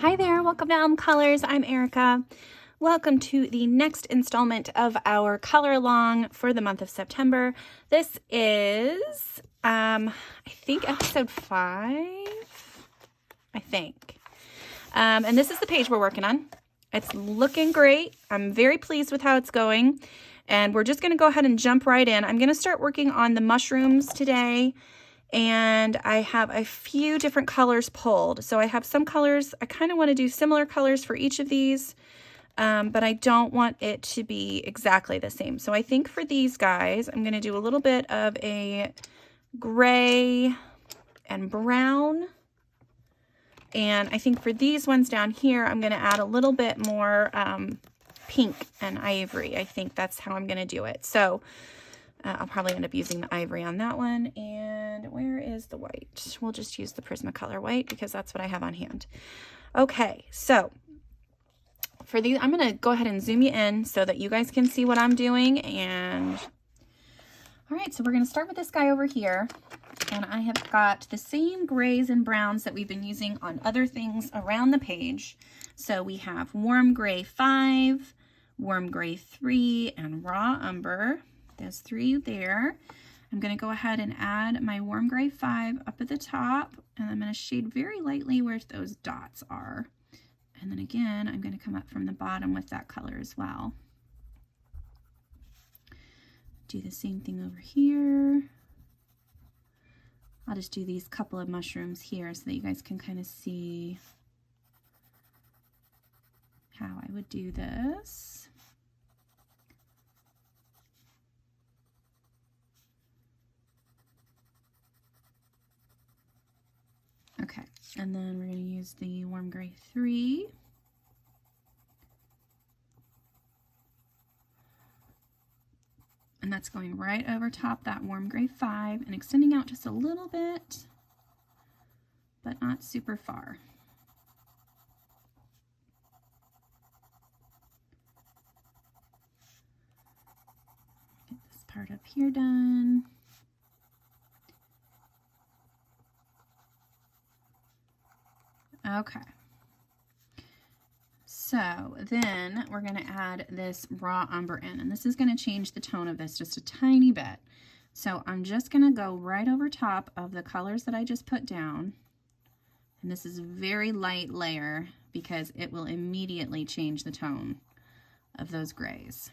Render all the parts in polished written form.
Hi there, welcome to Colors. I'm Erica. Welcome to the next installment of our color along for the month of September. This is, I think episode 5, I think. And this is the page we're working on. It's looking great. I'm very pleased with how it's going. And we're just gonna go ahead and jump right in. I'm gonna start working on the mushrooms today. And I have a few different colors pulled. So I have some colors, I kind of want to do similar colors for each of these, but I don't want it to be exactly the same. So I think for these guys, I'm going to do a little bit of a gray and brown. And I think for these ones down here, I'm going to add a little bit more pink and ivory. I think that's how I'm going to do it. So I'll probably end up using the ivory on that one. And where is the white? We'll just use the Prismacolor white because that's what I have on hand. Okay, so for these, I'm going to go ahead and zoom you in so that you guys can see what I'm doing. And all right, so we're going to start with this guy over here. And I have got the same grays and browns that we've been using on other things around the page. So we have warm gray 5, warm gray 3, and raw umber. There's 3 there. I'm going to go ahead and add my warm gray 5 up at the top, and I'm going to shade very lightly where those dots are. And then again, I'm going to come up from the bottom with that color as well. Do the same thing over here. I'll just do these couple of mushrooms here so that you guys can kind of see how I would do this. Okay, and then we're going to use the warm gray 3. And that's going right over top that warm gray 5 and extending out just a little bit, but not super far. Get this part up here done. Okay, so then we're going to add this raw umber in, and this is going to change the tone of this just a tiny bit. So I'm just going to go right over top of the colors that I just put down, and this is a very light layer because it will immediately change the tone of those grays.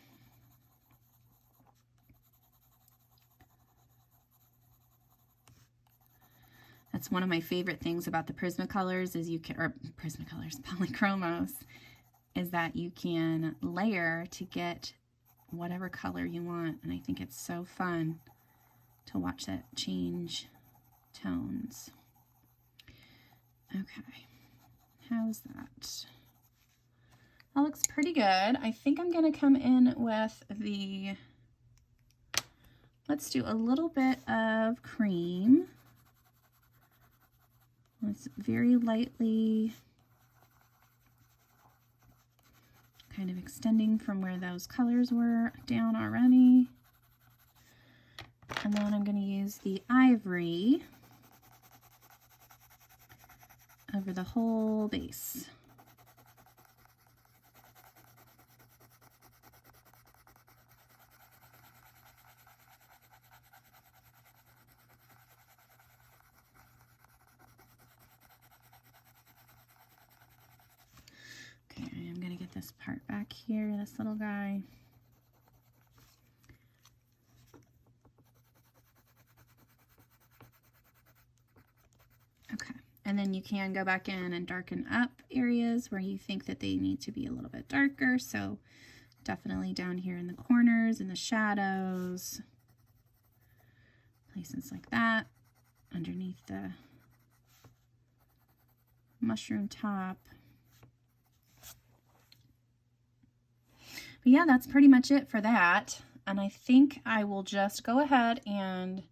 That's one of my favorite things about the Prismacolors is Polychromos, is that you can layer to get whatever color you want. And I think it's so fun to watch that change tones. Okay, how's that? That looks pretty good. I think I'm gonna come in with the, let's do a little bit of cream. It's very lightly kind of extending from where those colors were down already. And then I'm going to use the ivory over the whole base. This part back here, this little guy. Okay, and then you can go back in and darken up areas where you think that they need to be a little bit darker. So definitely down here in the corners, in the shadows, places like that, underneath the mushroom top. But yeah, that's pretty much it for that. And I think I will just go ahead and,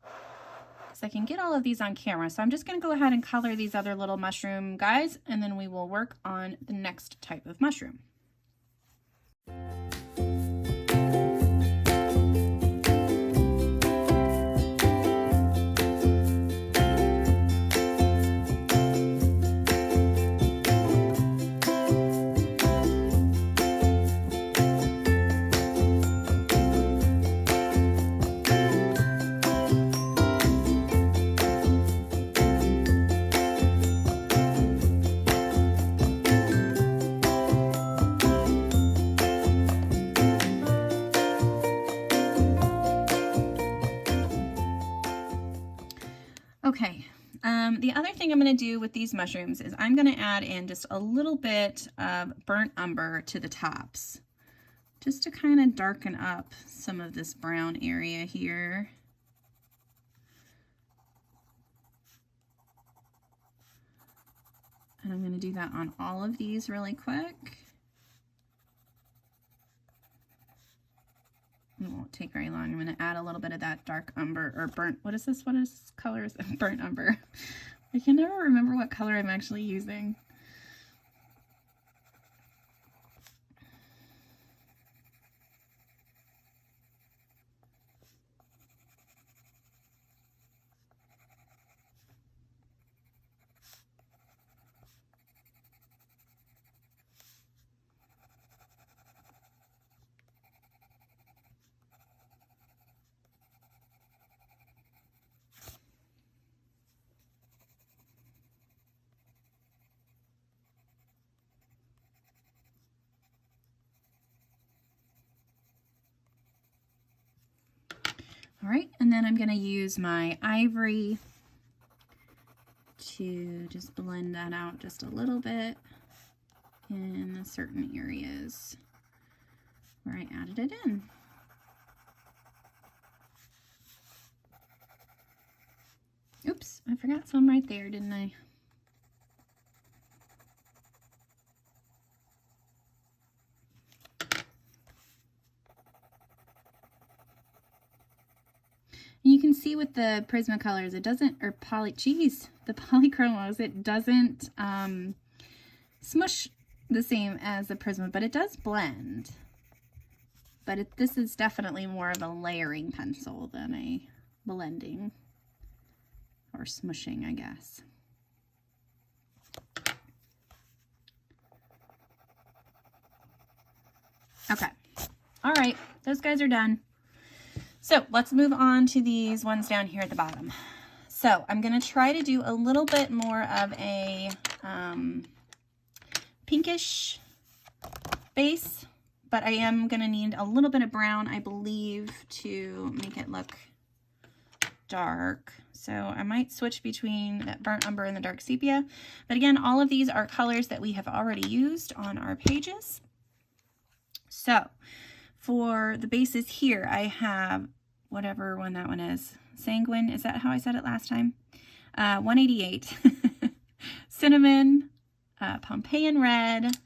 because I can get all of these on camera, so I'm just going to go ahead and color these other little mushroom guys, and then we will work on the next type of mushroom. The other thing I'm going to do with these mushrooms is I'm going to add in just a little bit of burnt umber to the tops, just to kind of darken up some of this brown area here. And I'm going to do that on all of these really quick. It won't take very long. I'm going to add a little bit of that dark umber, or burnt, what is this? What is this color? Is it? Burnt umber. I can never remember what color I'm actually using. All right, and then I'm going to use my Ivory to just blend that out just a little bit in certain areas where I added it in. Oops, I forgot some right there, didn't I? And you can see with the Prismacolors, it doesn't, or the Polychromos, it doesn't smush the same as the Prisma, but it does blend. But this is definitely more of a layering pencil than a blending or smushing, I guess. Okay. All right, those guys are done. So let's move on to these ones down here at the bottom. So I'm going to try to do a little bit more of a pinkish base, but I am going to need a little bit of brown, I believe, to make it look dark. So I might switch between that burnt umber and the dark sepia. But again, all of these are colors that we have already used on our pages. So for the bases here, I have whatever one that one is. Sanguine, is that how I said it last time? 188. Cinnamon, Pompeiian red,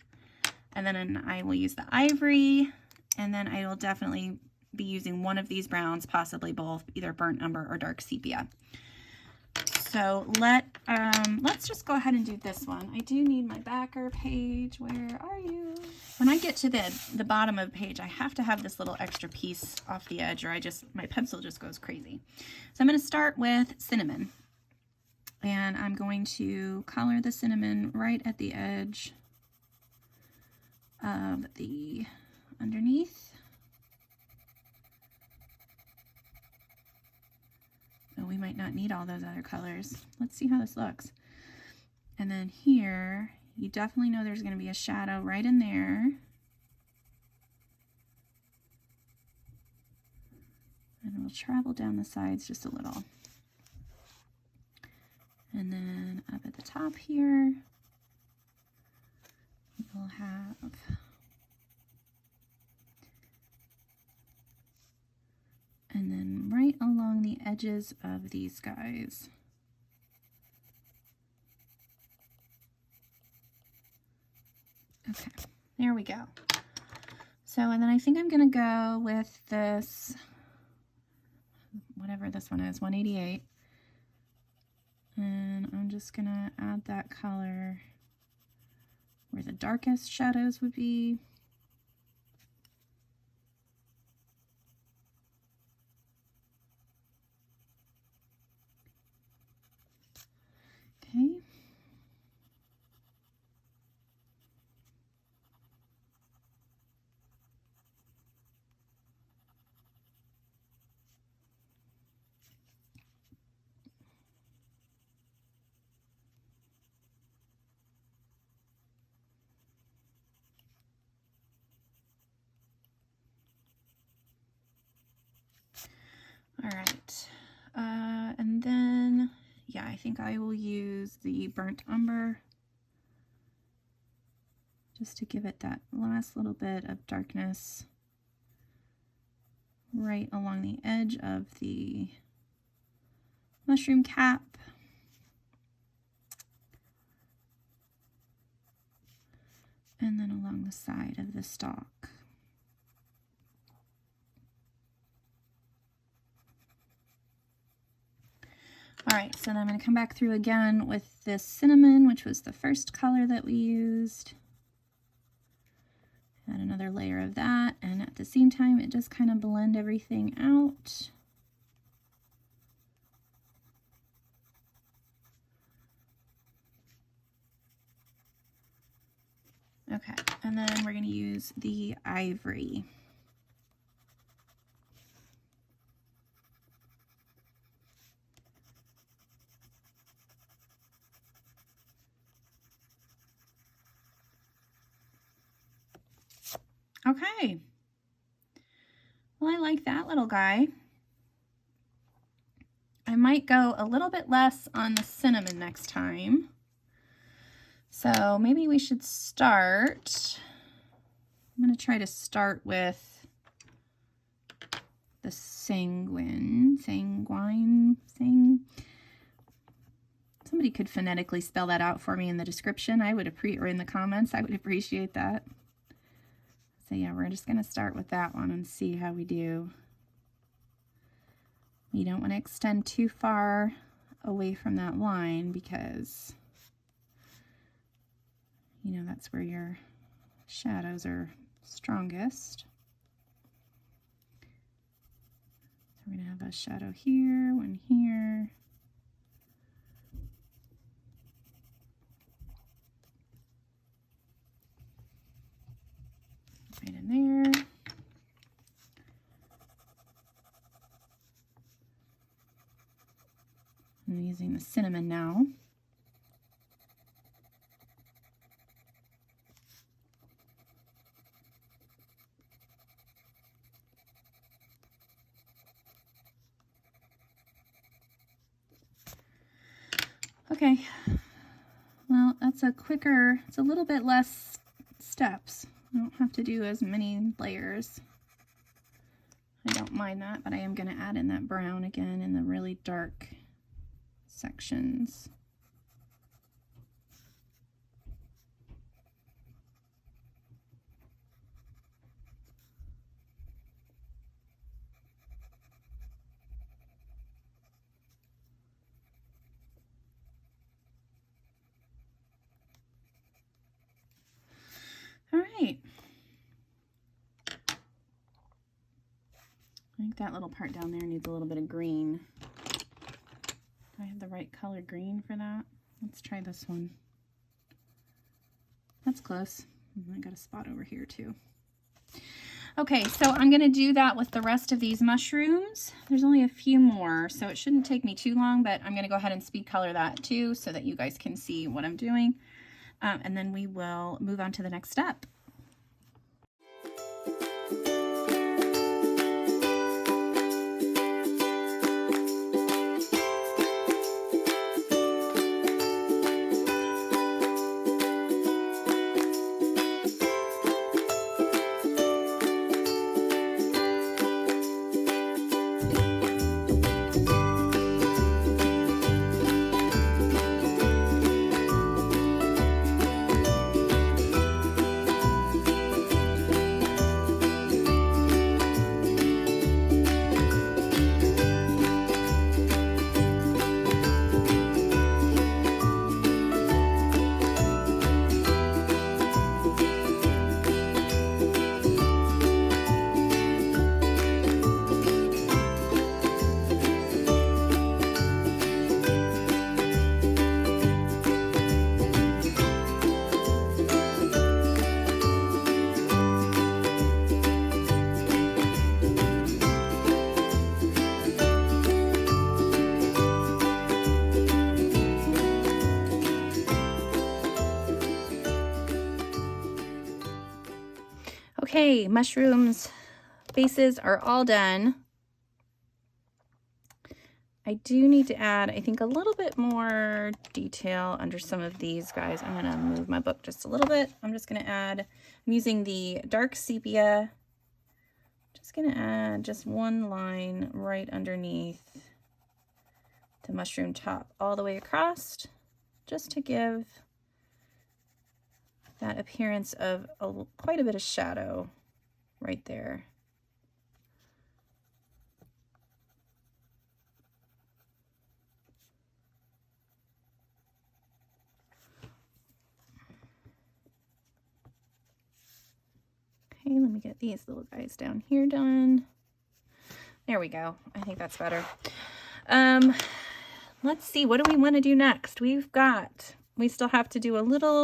and then I will use the Ivory, and then I will definitely be using one of these browns, possibly both, either burnt umber or dark sepia. So let's just go ahead and do this one. I do need my backer page. Where are you? When I get to the bottom of the page, I have to have this little extra piece off the edge, or my pencil just goes crazy. So I'm going to start with cinnamon, and I'm going to color the cinnamon right at the edge of the underneath. Oh, we might not need all those other colors. Let's see how this looks. And then here, you definitely know there's going to be a shadow right in there. And we'll travel down the sides just a little. And then up at the top here, we'll have and then right along the edges of these guys. Okay, there we go. So, and then I think I'm gonna go with this, whatever this one is, 188. And I'm just gonna add that color where the darkest shadows would be. Okay. think I will use the burnt umber just to give it that last little bit of darkness right along the edge of the mushroom cap. And then along the side of the stalk. All right, so then I'm going to come back through again with this cinnamon, which was the first color that we used. Add another layer of that, and at the same time, it just kind of blend everything out. Okay, and then we're going to use the ivory. Okay. Well, I like that little guy. I might go a little bit less on the cinnamon next time. So maybe we should start. I'm going to try to start with the sanguine. Somebody could phonetically spell that out for me in the description. Or in the comments. I would appreciate that. So yeah, we're just going to start with that one and see how we do. You don't want to extend too far away from that line because, you know, that's where your shadows are strongest. So we're going to have a shadow here, one here. Right in there. I'm using the cinnamon now. Okay, well, that's it's a little bit less steps. I don't have to do as many layers. I don't mind that, but I am going to add in that brown again in the really dark sections. All right. I think that little part down there needs a little bit of green. Do I have the right color green for that? Let's try this one. That's close. I got a spot over here too. Okay, so I'm going to do that with the rest of these mushrooms. There's only a few more, so it shouldn't take me too long, but I'm going to go ahead and speed color that too so that you guys can see what I'm doing. And then we will move on to the next step. Okay, mushrooms bases are all done. I do need to add, I think, a little bit more detail under some of these guys. I'm going to move my book just a little bit. I'm just going to add, I'm using the dark sepia. Just going to add just one line right underneath the mushroom top all the way across, just to give that appearance of quite a bit of shadow right there. Okay, let me get these little guys down here done. There we go. I think that's better. Let's see, what do we want to do next? We still have to do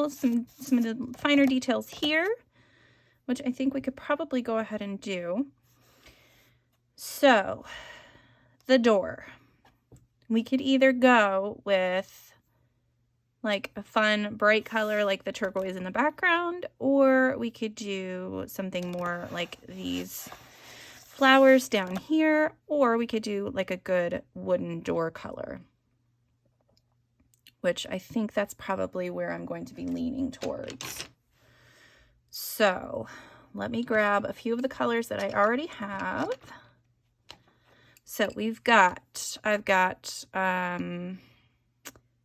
some of the finer details here, which I think we could probably go ahead and do. So, the door. We could either go with like a fun bright color like the turquoise in the background, or we could do something more like these flowers down here, or we could do like a good wooden door color, which I think that's probably where I'm going to be leaning towards. So let me grab a few of the colors that I already have. So I've got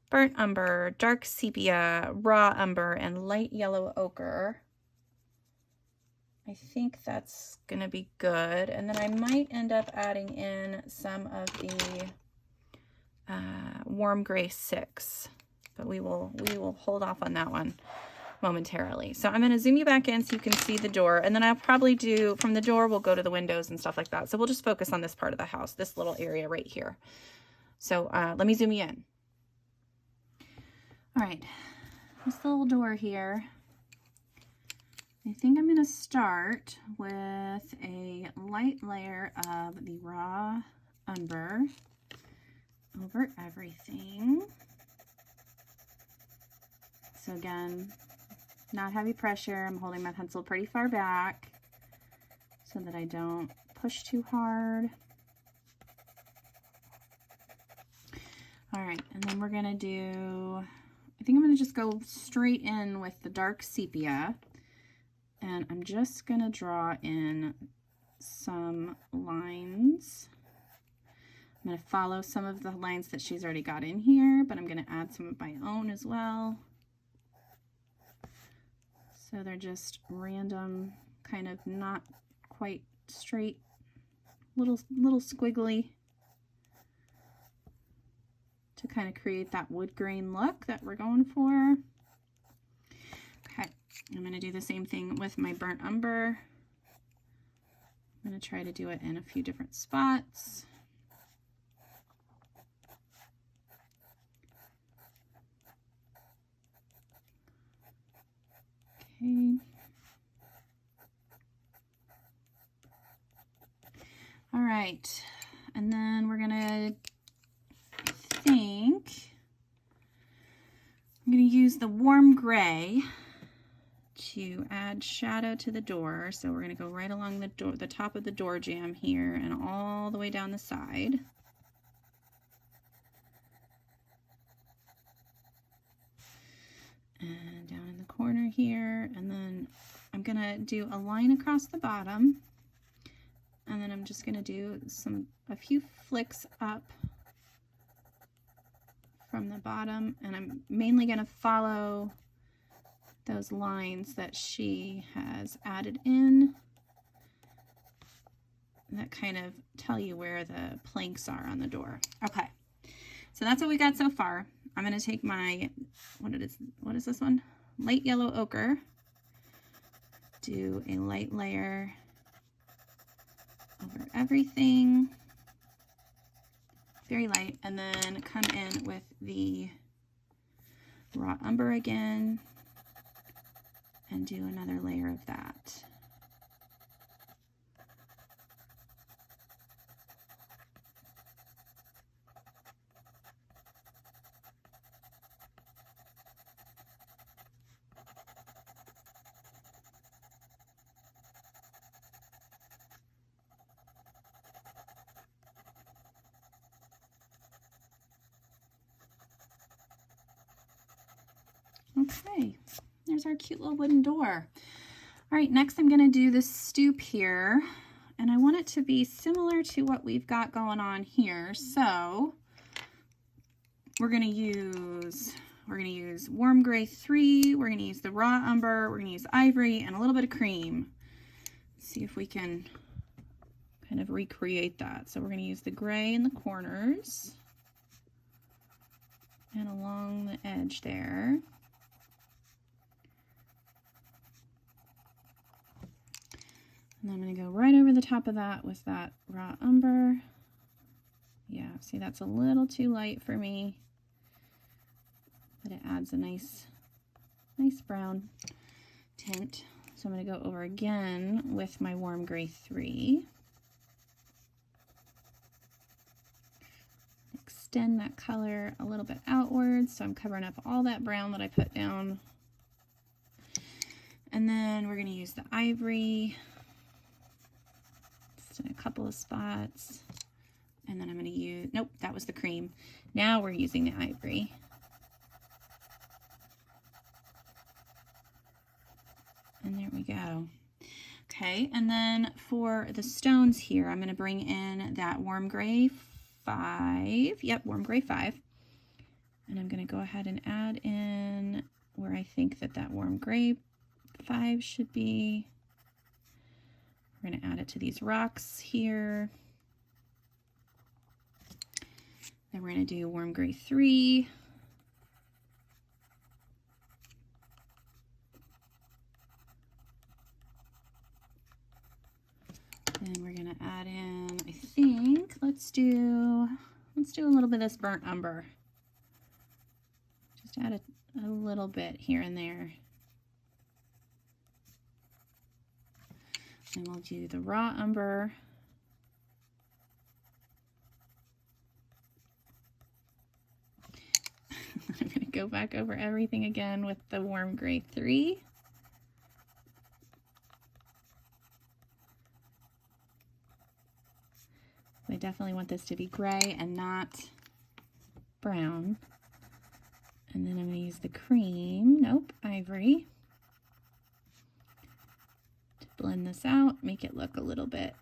burnt umber, dark sepia, raw umber, and light yellow ochre. I think that's going to be good. And then I might end up adding in some of the warm gray 6, but we will hold off on that one momentarily. So I'm going to zoom you back in so you can see the door, and then I'll probably do from the door, we'll go to the windows and stuff like that. So we'll just focus on this part of the house, this little area right here. So let me zoom you in. All right, this little door here, I think I'm going to start with a light layer of the raw umber over everything. So again, not heavy pressure. I'm holding my pencil pretty far back so that I don't push too hard. All right, and then we're going to do, I think I'm going to just go straight in with the dark sepia, and I'm just going to draw in some lines. I'm going to follow some of the lines that she's already got in here, but I'm going to add some of my own as well. So they're just random, kind of not quite straight, little squiggly, to kind of create that wood grain look that we're going for. Okay, I'm going to do the same thing with my burnt umber. I'm going to try to do it in a few different spots. Okay. All right, and then we're gonna, I'm gonna use the warm gray to add shadow to the door. So we're gonna go right along the door, the top of the door jamb here, and all the way down the side. And down in the corner here, and then I'm gonna do a line across the bottom, and then I'm just gonna do a few flicks up from the bottom, and I'm mainly gonna follow those lines that she has added in that kind of tell you where the planks are on the door. Okay, so that's what we got so far. I'm going to take my, what is this one? Light yellow ochre, do a light layer over everything, very light, and then come in with the raw umber again and do another layer of that. Okay, there's our cute little wooden door. All right, next I'm gonna do the stoop here, and I want it to be similar to what we've got going on here. So we're gonna use warm gray 3, we're gonna use the raw umber, we're gonna use ivory, and a little bit of cream. Let's see if we can kind of recreate that. So we're gonna use the gray in the corners and along the edge there. And I'm going to go right over the top of that with that raw umber. Yeah, see, that's a little too light for me, but it adds a nice brown tint. So I'm going to go over again with my warm gray 3. Extend that color a little bit outwards, so I'm covering up all that brown that I put down. And then we're going to use the ivory just in a couple of spots. And then I'm going to use, nope, that was the cream. Now we're using the ivory. And there we go. Okay, and then for the stones here, I'm going to bring in that warm gray 5. Yep, warm gray 5. And I'm going to go ahead and add in where I think that warm gray 5 should be. We're going to add it to these rocks here. Then we're going to do warm gray 3. Then we're going to add in, I think, let's do a little bit of this burnt umber. Just add a little bit here and there. And we'll do the raw umber. I'm going to go back over everything again with the warm gray 3. I definitely want this to be gray and not brown. And then I'm going to use the cream, nope, ivory, to blend this out, make it look a little bit.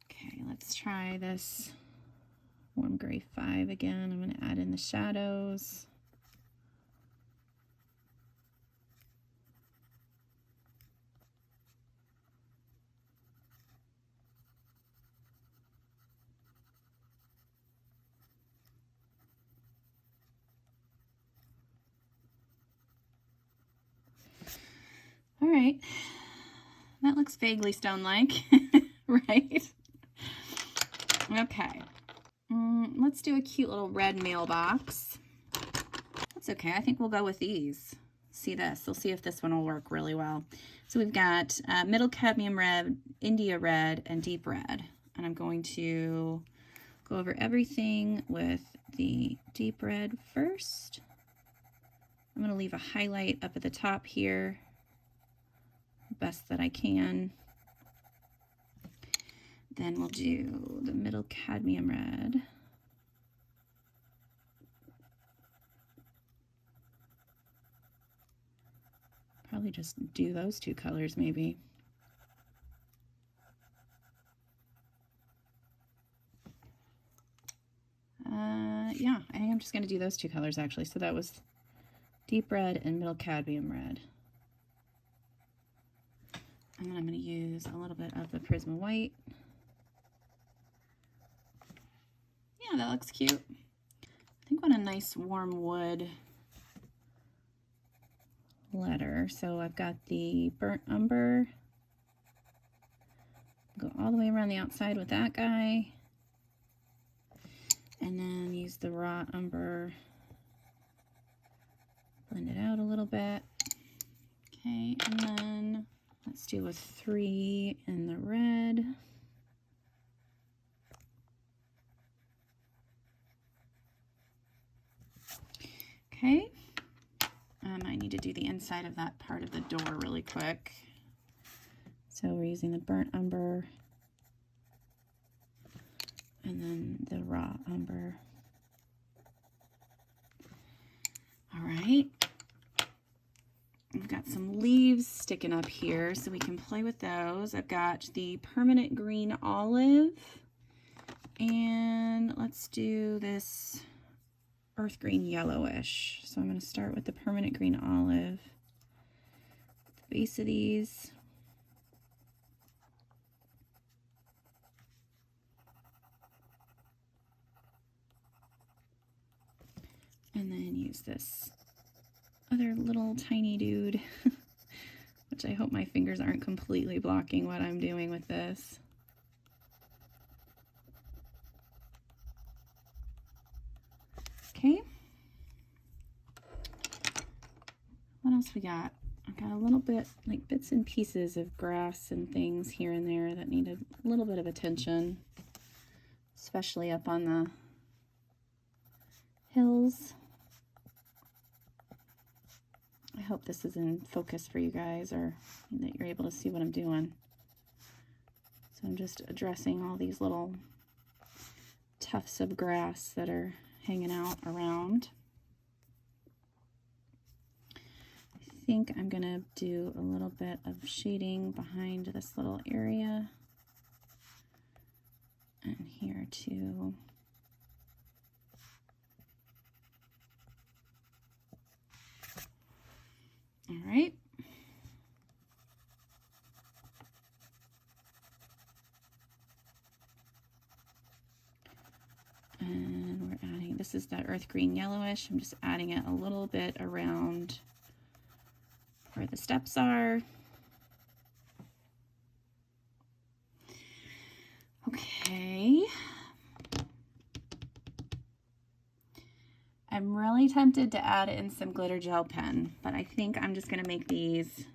Okay, let's try this warm gray 5 again. I'm going to add in the shadows. All right, that looks vaguely stone-like, right? Okay, let's do a cute little red mailbox. That's okay, I think we'll go with these. See this, we'll see if this one will work really well. So we've got middle cadmium red, India red, and deep red. And I'm going to go over everything with the deep red first. I'm going to leave a highlight up at the top here, best that I can. Then we'll do the middle cadmium red. Probably just do those two colors maybe. Yeah, I think I'm just going to do those two colors actually. So that was deep red and middle cadmium red. And then I'm going to use a little bit of the Prisma white. Yeah, that looks cute. I think I want a nice warm wood letter. So I've got the burnt umber. Go all the way around the outside with that guy. And then use the raw umber. Blend it out a little bit. Okay, and then let's do a 3 in the red. Okay, I need to do the inside of that part of the door really quick. So we're using the burnt umber and then the raw umber. All right. I've got some leaves sticking up here so we can play with those. I've got the permanent green olive, and let's do this earth green yellowish. So I'm going to start with the permanent green olive, the base of these. And then use this other little tiny dude, which I hope my fingers aren't completely blocking what I'm doing with this. Okay. What else we got? I've got a little bit, like bits and pieces of grass and things here and there that need a little bit of attention, especially up on the hills. I hope this is in focus for you guys, or that you're able to see what I'm doing. So I'm just addressing all these little tufts of grass that are hanging out around. I think I'm gonna do a little bit of shading behind this little area. And here too. All right. And we're adding, this is that earth green yellowish. I'm just adding it a little bit around where the steps are. Okay. I'm really tempted to add in some glitter gel pen, but I think I'm just going to make these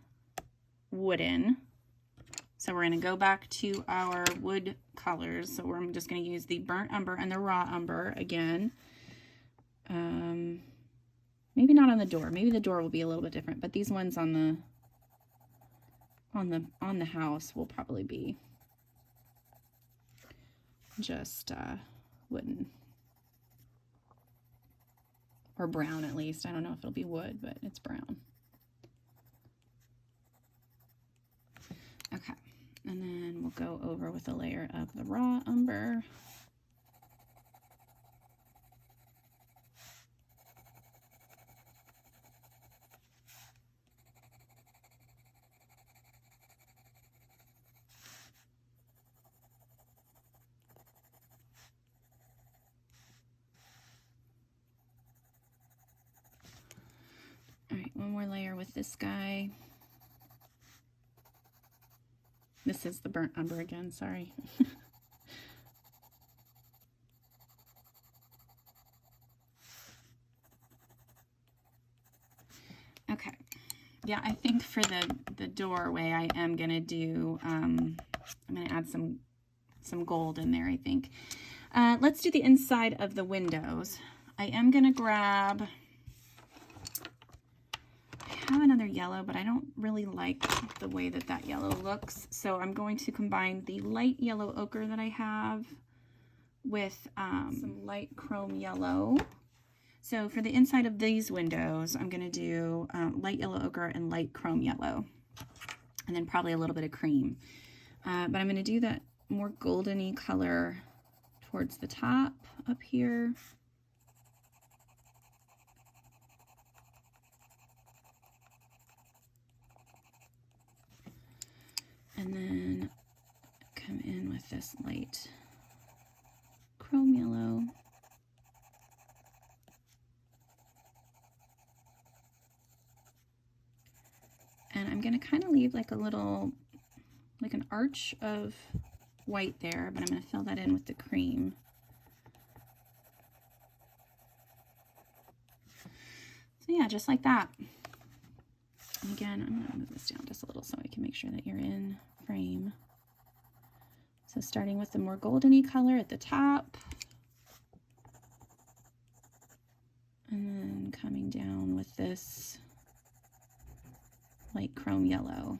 wooden. So we're going to go back to our wood colors. So I'm just going to use the burnt umber and the raw umber again. Maybe not on the door. Maybe the door will be a little bit different, but these ones on the house will probably be just wooden. Or brown at least. I don't know if it'll be wood, but it's brown. Okay, and then we'll go over with a layer of the raw umber. All right, one more layer with this guy. This is the burnt umber again, sorry. Okay, yeah, I think for the doorway I am gonna do, I'm gonna add some gold in there, I think. Let's do the inside of the windows. I am gonna grab, I have another yellow, but I don't really like the way that yellow looks. So I'm going to combine the light yellow ochre that I have with some light chrome yellow. So for the inside of these windows, I'm going to do light yellow ochre and light chrome yellow, and then probably a little bit of cream. But I'm going to do that more golden-y color towards the top up here. And then come in with this light chrome yellow. And I'm going to kind of leave like a little, like an arch of white there, but I'm going to fill that in with the cream. So yeah, just like that. And again, I'm going to move this down just a little so I can make sure that you're in frame. So starting with the more golden-y color at the top, and then coming down with this light chrome yellow.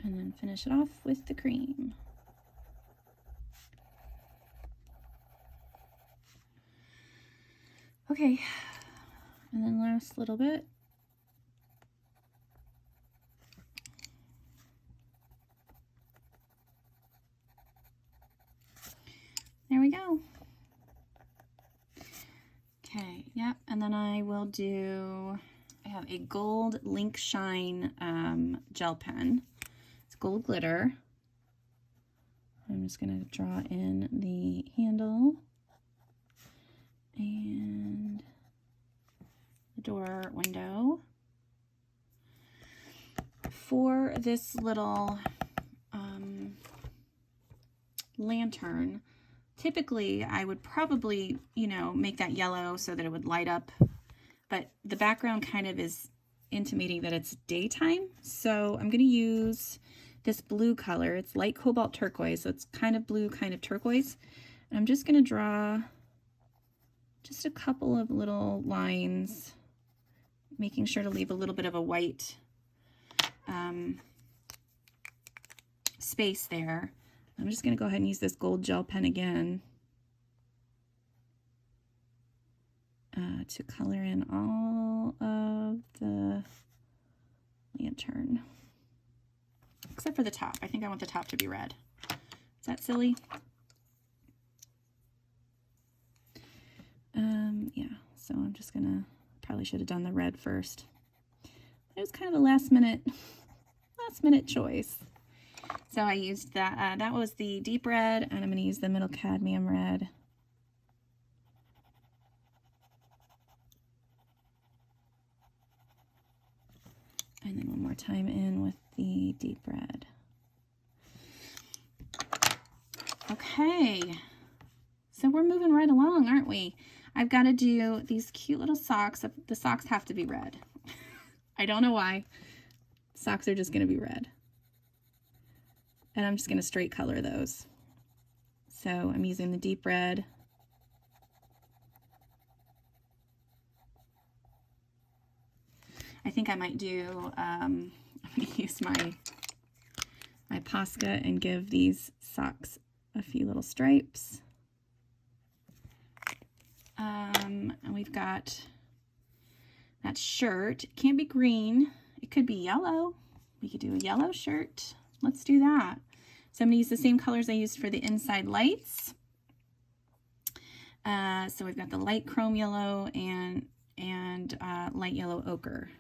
And then finish it off with the cream. Okay, and then last little bit. There we go. Okay, yep, and then I will do, I have a gold Link Shine gel pen. It's gold glitter. I'm just going to draw in the handle and the door window. For this little lantern, typically I would probably, you know, make that yellow so that it would light up, but the background kind of is intimating that it's daytime. So I'm going to use this blue color. It's light cobalt turquoise, so it's kind of blue, kind of turquoise. And I'm just going to draw just a couple of little lines, making sure to leave a little bit of a white space there. I'm just going to go ahead and use this gold gel pen again to color in all of the lantern. Except for the top. I think I want the top to be red. Is that silly? Yeah, so I'm just gonna, probably should have done the red first. It was kind of a last minute choice. So I used that, that was the deep red, and I'm gonna use the middle cadmium red. And then one more time in with the deep red. Okay, so we're moving right along, aren't we? I've got to do these cute little socks. The socks have to be red. I don't know why. Socks are just going to be red. And I'm just going to straight color those. So I'm using the deep red. I think I might do, I'm going to use my Posca and give these socks a few little stripes. And we've got that shirt. It can't be green. It could be yellow. We could do a yellow shirt. Let's do that. So I'm going to use the same colors I used for the inside lights. So we've got the light chrome yellow and light yellow ochre.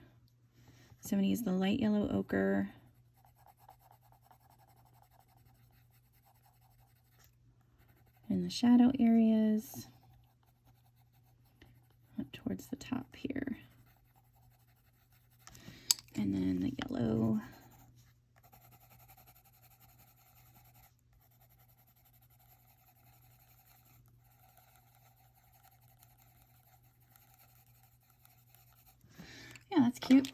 So I'm going to use the light yellow ochre in the shadow areas up towards the top here. And then the yellow. Yeah, that's cute.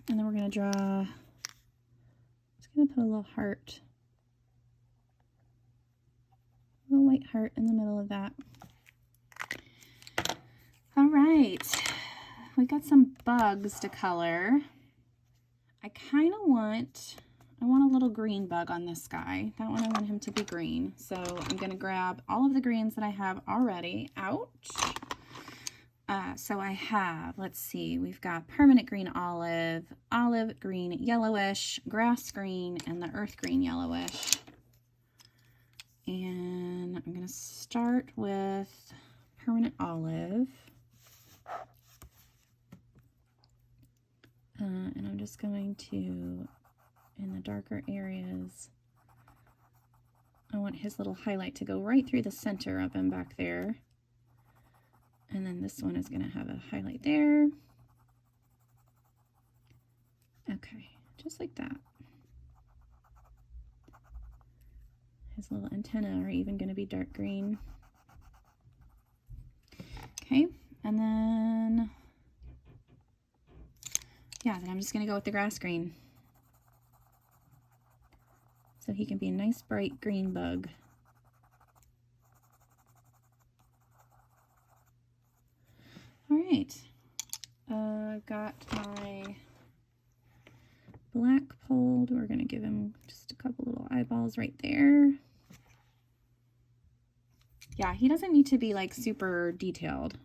And then we're going to draw, I'm just going to put a little heart, a little white heart in the middle of that. All right, we got some bugs to color. I kind of want, I want a little green bug on this guy. That one I want him to be green. So I'm going to grab all of the greens that I have already out. So I have, let's see, we've got permanent green olive, olive green yellowish, grass green, and the earth green yellowish. And I'm going to start with permanent olive. And I'm just going to, in the darker areas, I want his little highlight to go right through the center of him back there. And then this one is going to have a highlight there. Okay, just like that. His little antennae are even going to be dark green. Okay, and then, yeah, then I'm just going to go with the grass green. So he can be a nice bright green bug. All right, I've got my black pulled. We're going to give him just a couple little eyeballs right there. Yeah, he doesn't need to be like super detailed.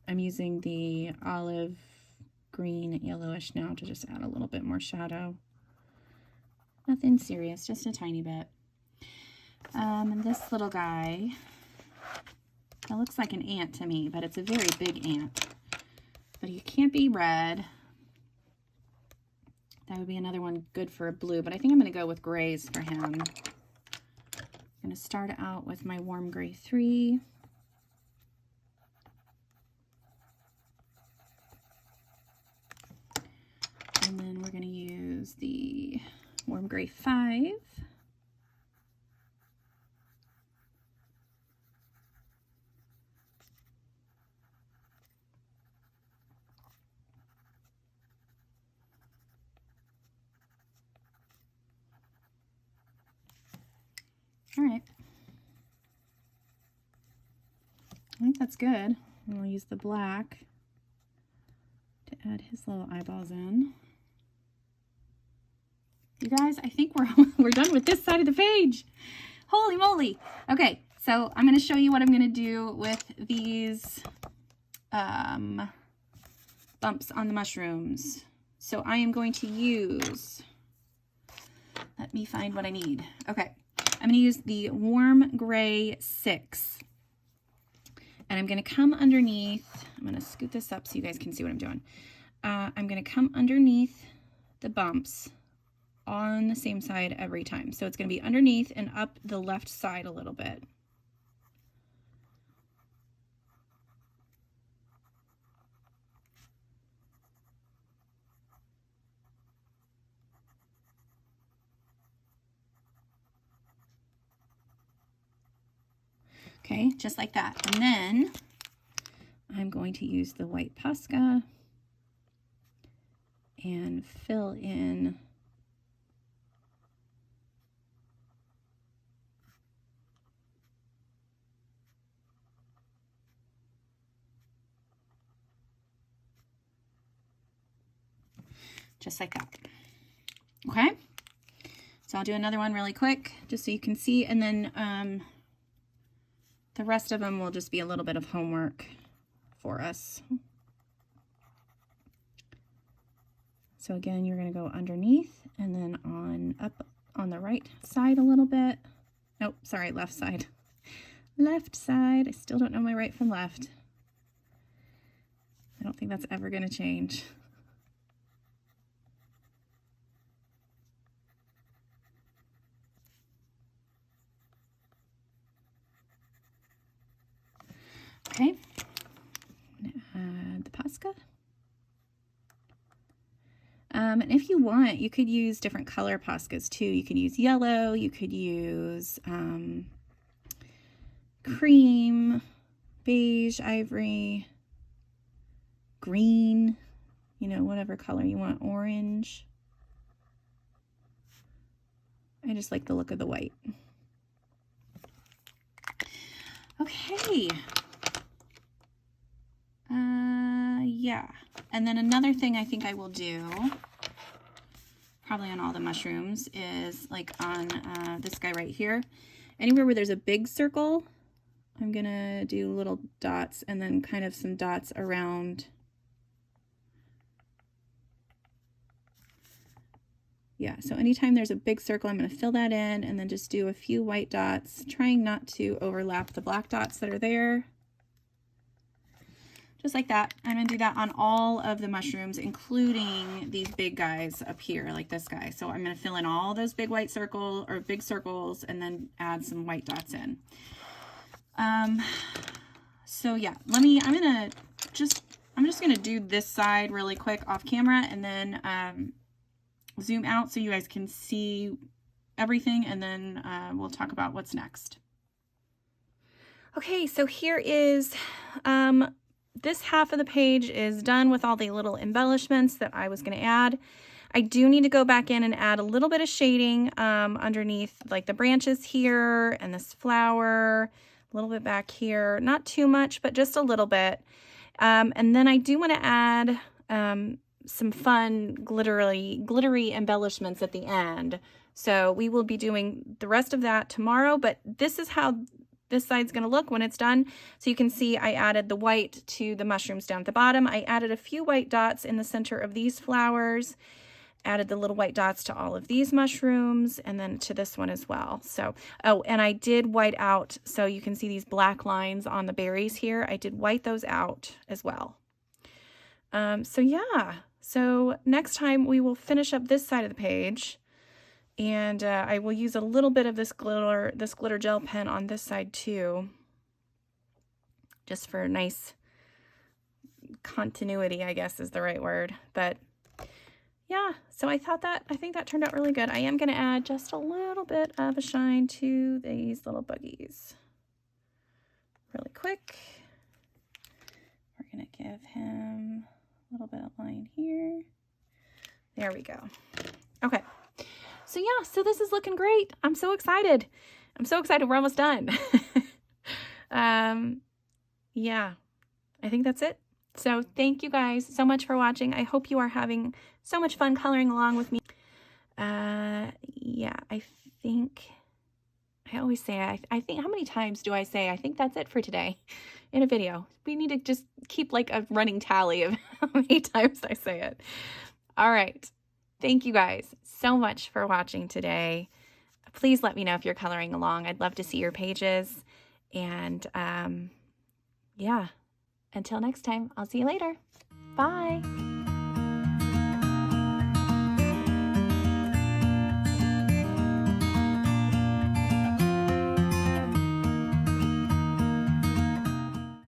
I'm using the olive green yellowish now to just add a little bit more shadow. Nothing serious, just a tiny bit. And this little guy, that looks like an ant to me, but it's a very big ant. But he can't be red. That would be another one good for a blue, but I think I'm going to go with grays for him. I'm going to start out with my warm gray 3. And then we're going to use the warm gray 5. All right. I think that's good. And we'll use the black to add his little eyeballs in. You guys, I think we're done with this side of the page. Holy moly. Okay, so I'm going to show you what I'm going to do with these bumps on the mushrooms. So I am going to use, let me find what I need. Okay, I'm going to use the warm gray 6. And I'm going to come underneath, I'm going to scoot this up so you guys can see what I'm doing. I'm going to come underneath the bumps on the same side every time. So it's going to be underneath and up the left side a little bit. Okay, just like that. And then I'm going to use the white Posca and fill in just like that. Okay, so I'll do another one really quick just so you can see, and then the rest of them will just be a little bit of homework for us. So again, you're going to go underneath and then on up on the right side a little bit. Nope, sorry, left side. Left side. I still don't know my right from left. I don't think that's ever going to change. Okay, add the Posca. And if you want, you could use different color Poscas too. You could use yellow, you could use cream, beige, ivory, green, you know, whatever color you want, orange. I just like the look of the white. Okay. Yeah, and then another thing I think I will do, probably on all the mushrooms, is like on this guy right here. Anywhere where there's a big circle, I'm gonna do little dots and then kind of some dots around. Yeah, so anytime there's a big circle, I'm gonna fill that in and then just do a few white dots, trying not to overlap the black dots that are there. Just like that. I'm going to do that on all of the mushrooms, including these big guys up here, like this guy. So I'm going to fill in all those big white circle or big circles and then add some white dots in. So yeah, I'm just going to do this side really quick off camera and then zoom out so you guys can see everything, and then we'll talk about what's next. Okay, so here is this half of the page is done with all the little embellishments that I was going to add. I do need to go back in and add a little bit of shading underneath, like the branches here and this flower, a little bit back here. Not too much, but just a little bit. And then I do want to add some fun glittery embellishments at the end. So we will be doing the rest of that tomorrow, but this is how this side's going to look when it's done. So you can see I added the white to the mushrooms down at the bottom. I added a few white dots in the center of these flowers, added the little white dots to all of these mushrooms, and then to this one as well. So, oh, and I did white out, so you can see these black lines on the berries here. I did white those out as well. So yeah, so next time we will finish up this side of the page, and I will use a little bit of this glitter gel pen on this side too, just for nice continuity, I guess is the right word. But yeah, so I think that turned out really good. I am going to add just a little bit of a shine to these little buggies really quick. We're going to give him a little bit of line here. There we go. Okay. So yeah, so this is looking great. I'm so excited. We're almost done. Yeah, I think that's it. So thank you guys so much for watching. I hope you are having so much fun coloring along with me. Yeah, I think, I always say, I think, how many times do I say, I think that's it for today in a video? We need to just keep like a running tally of how many times I say it. All right. Thank you guys so much for watching today. Please let me know if you're coloring along. I'd love to see your pages. And yeah, until next time, I'll see you later. Bye.